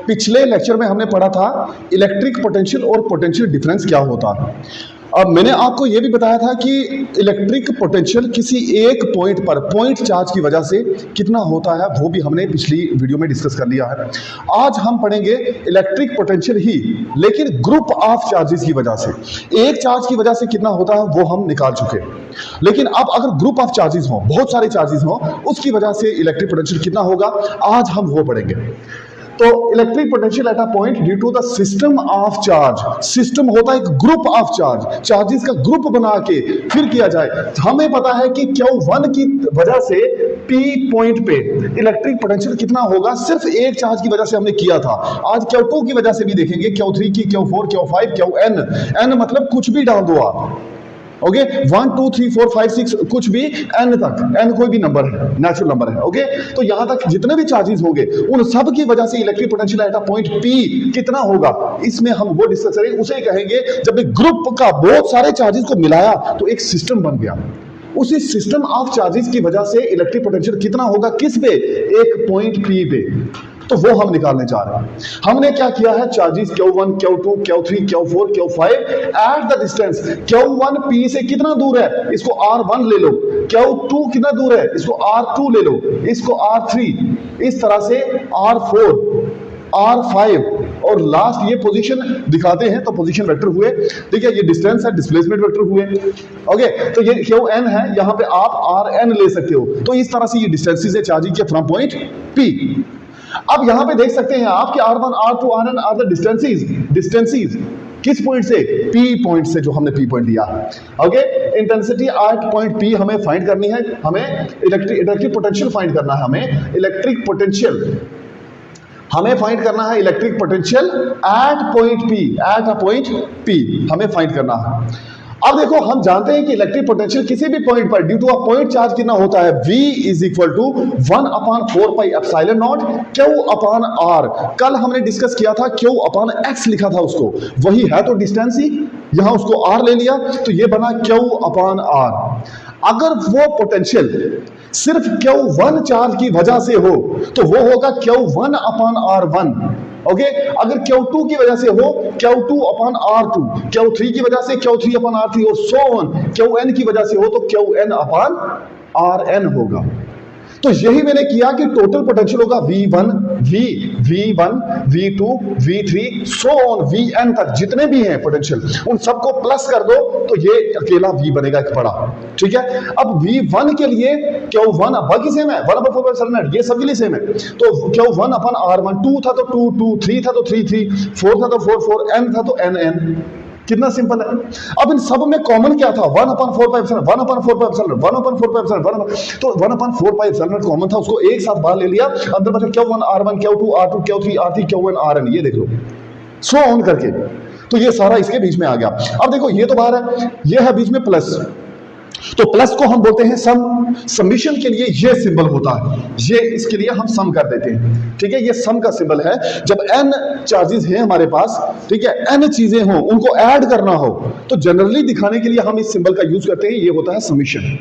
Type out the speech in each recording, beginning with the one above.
पिछले लेक्चर में हमने पढ़ा था इलेक्ट्रिक पोटेंशियल और पोटेंशियल डिफरेंस क्या होता है। अब मैंने आपको यह भी बताया था कि इलेक्ट्रिक पोटेंशियल किसी एक पॉइंट पर पॉइंट चार्ज की वजह से कितना होता है, वो भी हमने पिछली वीडियो में डिस्कस कर लिया है। आज हम पढ़ेंगे इलेक्ट्रिक पोटेंशियल ही, लेकिन ग्रुप ऑफ चार्जेस की वजह से। एक चार्ज की वजह से कितना होता है वो हम निकाल चुके, लेकिन अब अगर ग्रुप ऑफ चार्जेस हो, बहुत सारे चार्जेस हो, उसकी वजह से इलेक्ट्रिक पोटेंशियल कितना होगा, आज हम वो पढ़ेंगे। तो electric potential at a point due to the system of charge. System होता है एक ग्रुप ऑफ चार्ज, चार्जेस का ग्रुप बना के फिर किया जाए। हमें पता है कि Q1 की वजह से P पॉइंट पे इलेक्ट्रिक पोटेंशियल कितना होगा, सिर्फ एक चार्ज की वजह से हमने किया था। आज Q2 की वजह से भी देखेंगे, Q3 की, Q4, Q5, Qn। n मतलब कुछ भी डाल दो आप, ओके 1 2 3 4 5 6 कुछ भी n तक, n कोई भी नंबर है, नेचुरल नंबर है, ओके। तो यहां तक जितने भी चार्जेस होंगे उन सब की वजह से electric potential at a point P कितना होगा, इसमें हम वो डिस्कस करेंगे। उसे कहेंगे जब एक ग्रुप का बहुत सारे चार्जेस को मिलाया तो एक सिस्टम बन गया। उसी सिस्टम ऑफ चार्जेस की वजह से इलेक्ट्रिक पोटेंशियल कितना होगा, किस पे, एक पॉइंट P पे। तो वो हम निकालने जा रहे हैं। हमने क्या किया है, charges Q1, Q2, Q3, Q4, Q5 at the distance. Q1 P से कितना दूर है, इसको R1 ले लो। Q2 कितना दूर है, इसको R2 ले लो, इसको R3, इस तरह से R4, R5 और लास्ट ये पोजीशन दिखाते हैं तो पोजीशन वेक्टर हुए, ठीक है। ये डिस्टेंस है, डिस्प्लेसमेंट वेक्टर हुए, ओके। तो ये Qn है, यहां पे आप Rn ले सकते हो। तो इस तरह से ये डिस्टेंसेस है चार्जिंग के फ्रॉम पॉइंट P। अब यहां पे देख सकते हैं आपके R1, R2, Rn are the distances किस पॉइंट से, P पॉइंट से, जो हमने P पॉइंट दिया है, okay. Intensity at point P हमें फाइंड करनी है, हमें इलेक्ट्रिक पोटेंशियल फाइंड करना है, हमें electric potential electric potential at point P, at a point P हमें फाइंड करना है। अब देखो, हम जानते हैं कि इलेक्ट्रिक पोटेंशियल किसी भी पॉइंट पर due to a point charge कितना होता है, V is equal to 1/4 pi epsilon naught Q upon R। कल हमने डिस्कस किया था, Q अपॉन X लिखा था उसको, वही है तो डिस्टेंस ही, यहां उसको R ले लिया तो ये बना Q अपॉन R। अगर वो पोटेंशियल सिर्फ Q1 चार्ज की वजह से हो तो वो होगा Q1 अपॉन R1, ओके। अगर Q2 की वजह से हो Q2 अपॉन R2, Q3 की वजह से Q3 अपॉन R3 और सो ऑन, Qn की वजह से हो तो Qn अपॉन Rn होगा। तो यही मैंने किया कि टोटल पोटेंशियल होगा V1, V2, V3 so on Vn तक, जितने भी हैं पोटेंशियल उन सबको प्लस कर दो तो ये अकेला V बनेगा एक बड़ा, ठीक है। अब V1 के लिए Q1 बाकी सेम है, 1/4 ये सब के लिए सेम है। तो Q1 अपन R1, 2 था तो 2 2, 3 था तो 3 3, 4 था तो 4 4, n था तो n। कितना सिंपल है। अब इन सब में कॉमन क्या था, 1/4 pi epsilon, 1/4 pi epsilon, 1/4 pi epsilon, तो 1/4 पाई एप्सिलॉन कॉमन था, उसको एक साथ बाहर ले लिया, अंदर बचा Q1 R1, Q2 R2, Q3 R3, Qn Rn, ये देख लो सो ऑन करके। तो ये सारा इसके बीच में आ गया। अब देखो ये तो बाहर है, ये है बीच में प्लस, तो प्लस को हम बोलते हैं सम। समीशन के लिए ये सिंबल होता है, ये इसके लिए हम सम कर देते हैं, ठीक है। ये सम का सिंबल है। जब n चार्जेस हैं हमारे पास, ठीक है, n चीजें हो, उनको ऐड करना हो तो जनरली दिखाने के लिए हम इस सिंबल का यूज करते हैं, ये होता है समीशन,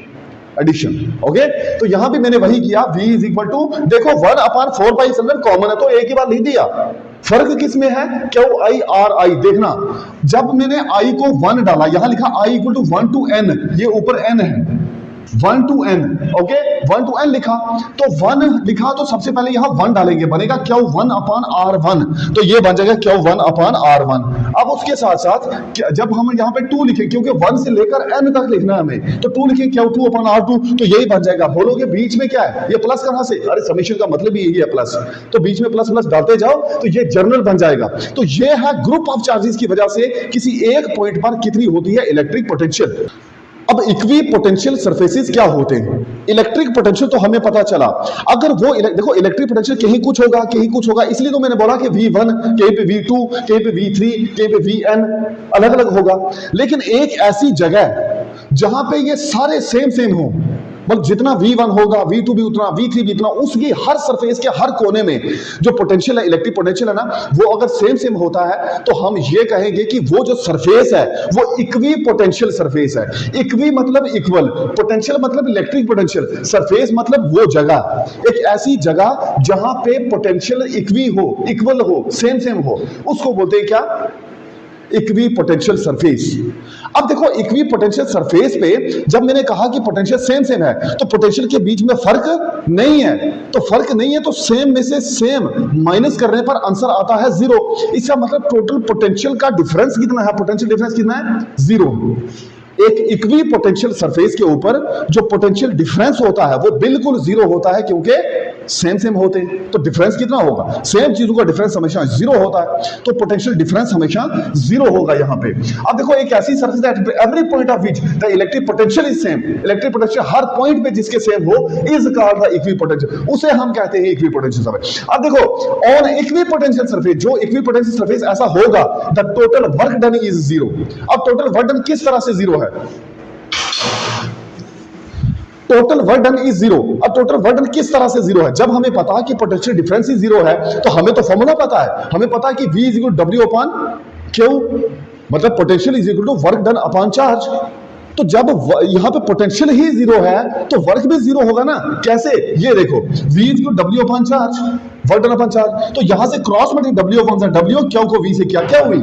एडिशन, ओके। तो यहां भी मैंने वही किया, V इज इक्वल टू, देखो 1/4 पाई एप्सिलॉन कॉमन है तो एक ही बार लिख दिया। फर्क किस में है, Qi Ri। देखना, जब मैंने I को 1 डाला, यहां लिखा I equal to 1 to n, ये ऊपर n है, 1 to n, okay. 1 to n लिखा तो 1 लिखा तो सबसे पहले यहां 1 डालेंगे, बनेगा Q1 अपॉन R1, तो ये बन जाएगा Q1 अपॉन R1। अब उसके साथ साथ जब हम यहां पे 2 लिखें, क्योंकि 1 से लेकर n तक लिखना है हमें, तो 2 लिखें Q2 अपॉन R2, तो यही बन जाएगा। बोलोगे बीच में क्या है, ये प्लस कहां से, अरे समीशन का मतलब ही यही है प्लस, तो बीच में प्लस प्लस डालते जाओ तो ये जर्नल बन जाएगा। तो ये है ग्रुप ऑफ चार्जेस की वजह से किसी एक पॉइंट पर कितनी होती है इलेक्ट्रिक पोटेंशियल। अब इक्वी पोटेंशियल सरफेसेस क्या होते हैं। इलेक्ट्रिक पोटेंशियल तो हमें पता चला, अगर वो देखो इलेक्ट्रिक पोटेंशियल कहीं कुछ होगा कहीं कुछ होगा, इसलिए तो मैंने बोला कि V1 कहीं पे V2, कहीं पे V3, कहीं पे Vn अलग अलग होगा। लेकिन एक ऐसी जगह जहां पे ये सारे सेम हो, बल्कि जितना V1 होगा V2 भी उतना, V3 भी उतना, उसकी हर सरफेस के हर कोने में जो पोटेंशियल है, इलेक्ट्रिक पोटेंशियल है ना, वो अगर सेम सेम होता है तो हम ये कहेंगे कि वो जो सरफेस है वो इक्वी पोटेंशियल सरफेस है। इक्वी मतलब इक्वल, पोटेंशियल मतलब इलेक्ट्रिक पोटेंशियल, सरफेस मतलब वो जगह, एक ऐसी जगह जहां पे पोटेंशियल इक्वी हो, इक्वल हो, सेम सेम हो, उसको बोलते हैं क्या? Equi potential surface. अब देखो इक्वी पोटेंशियल सरफेस पे जब मैंने कहा कि पोटेंशियल सेम सेम है तो पोटेंशियल के बीच में फर्क नहीं है, तो फर्क नहीं है तो सेम में से सेम माइनस करने पर आंसर आता है 0। इसका मतलब टोटल पोटेंशियल का डिफरेंस कितना है? पोटेंशियल डिफरेंस कितना है? 0। एक इक्वी पोटेंशियल सरफेस के ऊपर जो पोटेंशियल डिफरेंस होता है वो बिल्कुल 0 होता है, क्योंकि सेम सेम होते हैं। तो डिफरेंस कितना होगा? सेम चीजों का डिफरेंस हमेशा 0 होता है, तो पोटेंशियल डिफरेंस हमेशा 0 होगा यहां पे। अब देखो एक ऐसी surface that every point of which the electric potential is same, electric potential her point पे जिसके सेम हो is called the equi potential, उसे हम कहते हैं इक्वी पोटेंशियल सरफेस। अब देखो ऑन इक्वी पोटेंशियल सरफेस, जो इक्वी पोटेंशियल सरफेस ऐसा होगा the total work done is 0। अब टोटल वर्क डन किस तरह से 0 है? Total work done is 0। अब टोटल वर्क डन किस तरह से 0 है? जब हमें पता कि पोटेंशियल डिफरेंस ही 0 है तो हमें तो फॉर्मूला पता है, हमें पता है कि V is equal W upon Q, मतलब potential is equal to work done upon charge. तो जब यहां पे पोटेंशियल ही 0 है तो वर्क भी 0 होगा ना। कैसे? ये देखो V is equal W upon charge, work done upon charge. तो यहां से cross multiply W upon charge, W Q को V से किया, क्या हुई?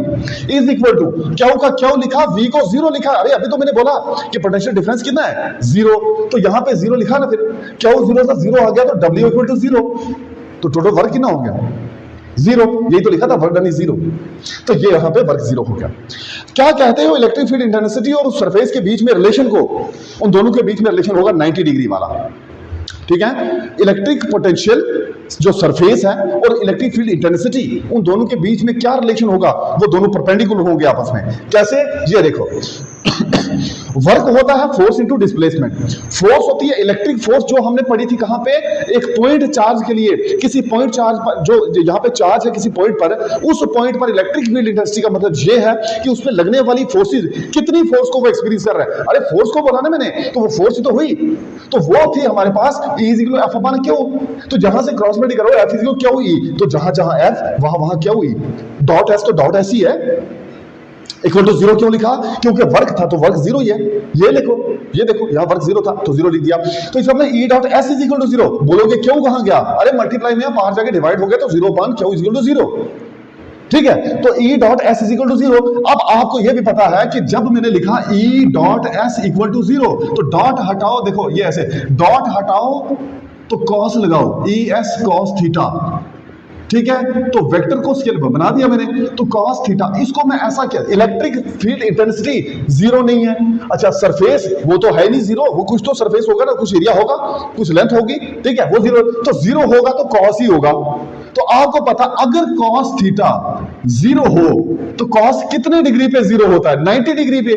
इज इक्वल टू Q का Q लिखा, V को 0 लिखा। अरे अभी तो मैंने बोला कि पोटेंशियल डिफरेंस कितना है? 0। तो यहां पे 0 लिखा ना, फिर Q 0 था, 0 आ गया तो W इक्वल टू 0। तो टोटल वर्क कितना हो गया? 0। यही तो लिखा था, वर्क डन इज 0। तो ये यहां पे वर्क 0 हो गया। क्या कहते हो? इलेक्ट्रिक फील्ड इंटेंसिटी और उस सरफेस के बीच में रिलेशन को, उन दोनों के बीच में रिलेशन होगा 90 डिग्री वाला। ठीक है? इलेक्ट्रिक पोटेंशियल जो सरफेस है और इलेक्ट्रिक फील्ड इंटेंसिटी, उन दोनों के बीच में क्या रिलेशन होगा? वो दोनों परपेंडिकुलर होंगे आपस में। कैसे? ये देखो वर्क होता है फोर्स इनटू डिस्प्लेसमेंट। फोर्स होती है इलेक्ट्रिक फोर्स, जो हमने पढ़ी थी कहां पे? एक पॉइंट चार्ज के लिए, किसी पॉइंट चार्ज पर, जो यहां पे चार्ज है किसी पॉइंट पर, उस पॉइंट पर इलेक्ट्रिक फील्ड इंटेंसिटी का मतलब ये है कि उसमें लगने वाली फोर्सेज, कितनी फोर्स को वो एक्सपीरियंस कर रहा है। अरे फोर्स को बोला ना मैंने, तो वो फोर्स ही तो हुई, तो वो थी हमारे पास E is equal to F upon Q। तो जहां से क्रॉस मल्टीप्लाई करो F is equal to Q E, तो जहां जहां F वहां वहां Q E। डॉट S तो डॉट S ही है। इक्वल टू 0 क्यों लिखा? क्योंकि वर्क था तो वर्क 0 ही है। ये देखो, ये देखो यहां वर्क 0 था तो 0 लिख दिया। तो इसमें E dot S is equal to 0। बोलोगे क्यों कहां गया? अरे मल्टीप्लाई में बाहर जाके डिवाइड हो गया तो 0 upon Q is equal to 0। ठीक है? तो E dot S is equal to 0। अब आपको यह भी पता है कि जब मैंने लिखा E dot S equal to 0 तो डॉट हटाओ, देखो ये ऐसे डॉट हटाओ तो कॉस लगाओ, ES कॉस थीटा। ठीक है? तो वेक्टर को स्केल बना दिया मैंने, तो cos थीटा, इसको मैं ऐसा क्या, इलेक्ट्रिक फील्ड इंटेंसिटी 0 नहीं है। अच्छा सरफेस वो तो है नहीं 0, वो कुछ तो सरफेस होगा ना, कुछ एरिया होगा, कुछ लेंथ होगी। ठीक है? वो 0, तो 0 होगा तो cos ही होगा। तो आपको पता अगर cos थीटा 0 हो तो cos कितने डिग्री पे 0 होता है? 90 डिग्री पे।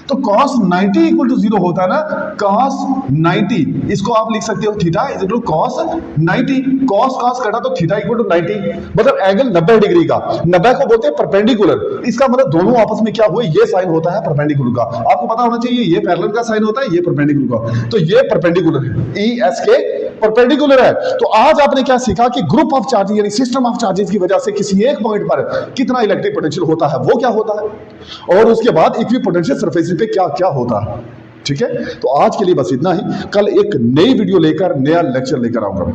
तो cos 90 इक्वल टू 0 होता है ना, cos 90। इसको आप लिख सकते हो theta is equal to cos 90। cos cos कटा तो थीटा इक्वल टू 90, मतलब एंगल 90 डिग्री का। 90 को बोलते हैं परपेंडिकुलर। इसका मतलब दोनों आपस में क्या हुए? ये साइन होता है परपेंडिकुलर का। आपको पता होना चाहिए ये पैरेलल का साइन होता है, ये परपेंडिकुलर का। तो ये परपेंडिकुलर है, ES के परपेंडिकुलर है। तो आज आपने क्या सीखा कि ग्रुप ऑफ चार्जेस यानी सिस्टम ऑफ चार्जेस की वजह से किसी एक पॉइंट पर कितना इलेक्ट्रिक पोटेंशियल होता है, वो क्या होता है, और उसके बाद इक्वी पोटेंशियल सरफेस पे क्या क्या होता है। ठीक है? तो आज के लिए बस इतना ही। कल एक नई वीडियो लेकर, नया लेक्चर लेकर आऊंगा।